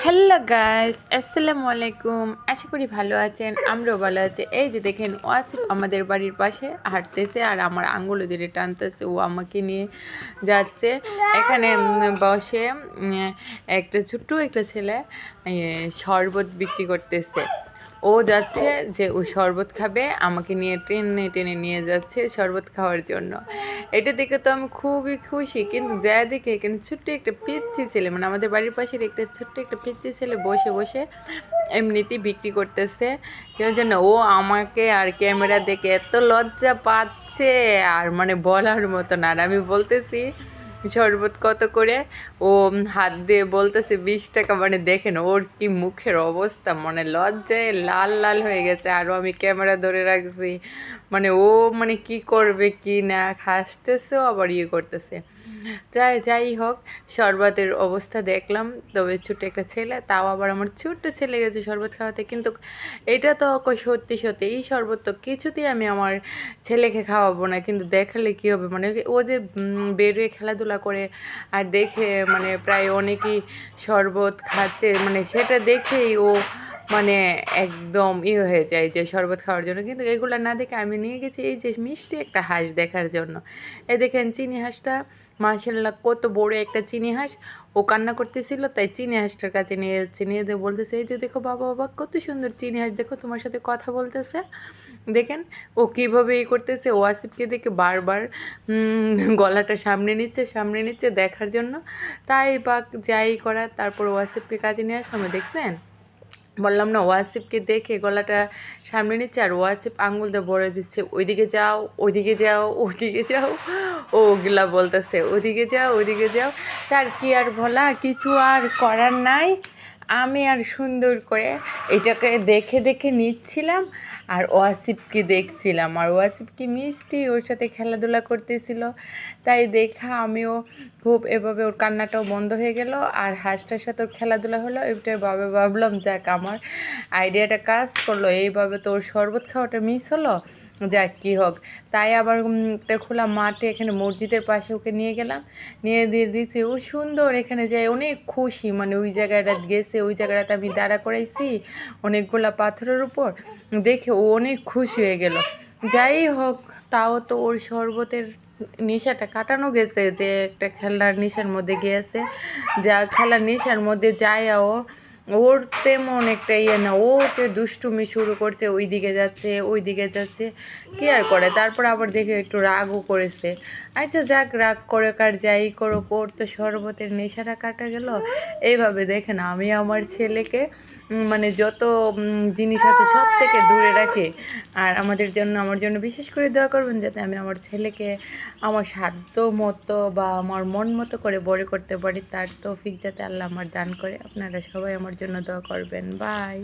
Hello guys, আসসালামু আলাইকুম। আশা করি ভালো আছেন, আমরাও ভালো আছি। এই যে দেখেন, ওয়াসিফ আমাদের বাড়ির পাশে হাঁটতেছে আর আমার আঙ্গুলে ধরে টানতেছে, ও আমাকে নিয়ে যাচ্ছে। এখানে বসে একটা ছোট্ট একটা ছেলে শরবত বিক্রি করতেছে। ও যাচ্ছে যে ও শরবত খাবে, আমাকে নিয়ে টেনে টেনে নিয়ে যাচ্ছে শরবত খাওয়ার জন্য। এটা দেখে তো আমি খুবই খুশি, কিন্তু যা দেখে এখানে ছোট্ট একটা পিচ্চি ছেলে, মানে আমাদের বাড়ির পাশের একটা ছোট্ট একটা পিচ্চি ছেলে বসে বসে এমনিতেই বিক্রি করতেছে। সেই জন্য ও আমাকে আর ক্যামেরা দেখে এত লজ্জা পাচ্ছে, আর মানে বলার মতো না। আর আমি বলতেছি শরবত কত করে, ও হাত দিয়ে বলতেছে 20 টাকা। মানে দেখেন ওর কি মুখের অবস্থা, মানে লজ্জায় লাল লাল হয়ে গেছে। আরও আমি ক্যামেরা ধরে রাখছি, মানে ও মানে কি করবে কি না, হাসতেছেও আবার ইয়ে করতেছে। যাই হোক, শরবতের অবস্থা দেখলাম। তবে ছোট একটা ছেলে, তাও আবার আমার ছোট্ট ছেলে গেছে শরবত খাওয়াতে। কিন্তু এটা তো সত্যি সত্যি এই শরবত তো কিছুতেই আমি আমার ছেলেকে খাওয়াবো না। কিন্তু দেখালে কী হবে, মানে ও যে বেরিয়ে খেলাধুলা করে আর দেখে মানে প্রায় অনেকেই শরবত খাচ্ছে, মানে সেটা দেখেই ও মানে একদম হয়ে যায় যে শরবত খাওয়ার জন্য। কিন্তু এগুলো না দেখে আমি নিয়ে গেছি এই যে মিষ্টি একটা হাঁস দেখার জন্য। এই দেখেন চিনি হাঁসটা, মাশাআল্লাহ কত বড় একটা চিনি হাঁস। ও কান্না করতেছিল, তাই চিনি হাঁসটার কাছে নিয়ে যাচ্ছে, নিয়ে দিয়ে বলতেছে, এই যে দেখো বাবা বাবা কত সুন্দর চিনি হাঁস, দেখো তোমার সাথে কথা বলতেছে। দেখেন ও কীভাবে করতেছে। ও আসিফকে দেখে বারবার গলাটা সামনে নিচ্ছে দেখার জন্য। তাই বা যাই করা, তারপর ওয়াসিফকে কাজে নিয়ে আসলাম। দেখছেন, বললাম না, ওয়াসিফকে দেখে গলাটা সামনে নিচ্ছে আর ওয়াসিফ আঙ্গুল দিয়ে বলে দিচ্ছে, ওইদিকে যাও ওইদিকে যাও ওইদিকে যাও। ও ওগুলা বলতেছে ওইদিকে যাও ওইদিকে যাও। তার কি আর বলা, কিছু আর করার নাই। আমি আর সুন্দর করে এটাকে দেখে দেখে নিচ্ছিলাম আর ওয়াসিফকে দেখছিলাম। আর ওয়াসিফ কি মিষ্টি ওর সাথে খেলাধুলা করতেছিল, তাই দেখা আমিও খুব এভাবে ওর কান্নাটাও বন্ধ হয়ে গেল আর হাঁসটার সাথে ওর খেলাধুলা হলো। এটা ভাবলাম যাক আমার আইডিয়াটা কাজ করলো, এইভাবে তো ওর শরবত খাওয়াটা মিস হলো। যাক কী হোক, তাই আবার একটা খোলা মাঠে এখানে মসজিদের পাশে ওকে নিয়ে গেলাম, নিয়ে দিয়ে দিয়েছি। ও সুন্দর এখানে যায় অনেক খুশি, মানে ওই জায়গাটা গেছে, ওই জায়গাটাতে আমি দাঁড়া করাইছি অনেকগুলা পাথরের উপর, দেখে ও অনেক খুশি হয়ে গেল। যাই হোক, তাও তো ওর শরবতের নেশাটা কাটানো গেছে, যে একটা খেলার নেশার মধ্যে গিয়েছে, যা খেলার নেশার মধ্যে যায় ও, ওর তেমন একটা না, ও যে দুষ্টুমি শুরু করছে, ওই দিকে যাচ্ছে ওই দিকে যাচ্ছে, কি আর করে। তারপর আবার দেখে একটু রাগও করেছে। আচ্ছা যাক, রাগ করে কার যাই করো, ওর তো শরবতের নেশাটা কাটা গেল। এইভাবে দেখেন আমি আমার ছেলেকে মানে যত জিনিস আছে সব থেকে দূরে রাখি। আর আমার জন্য বিশেষ করে দোয়া করবেন, যাতে আমি আমার ছেলেকে আমার সাধ্য মতো বা আমার মন মতো করে বড় করতে পারি। তার তৌফিক যাতে আল্লাহ আমার দান করে। আপনারা সবাই আমার জন্য দোয়া করবেন। বাই।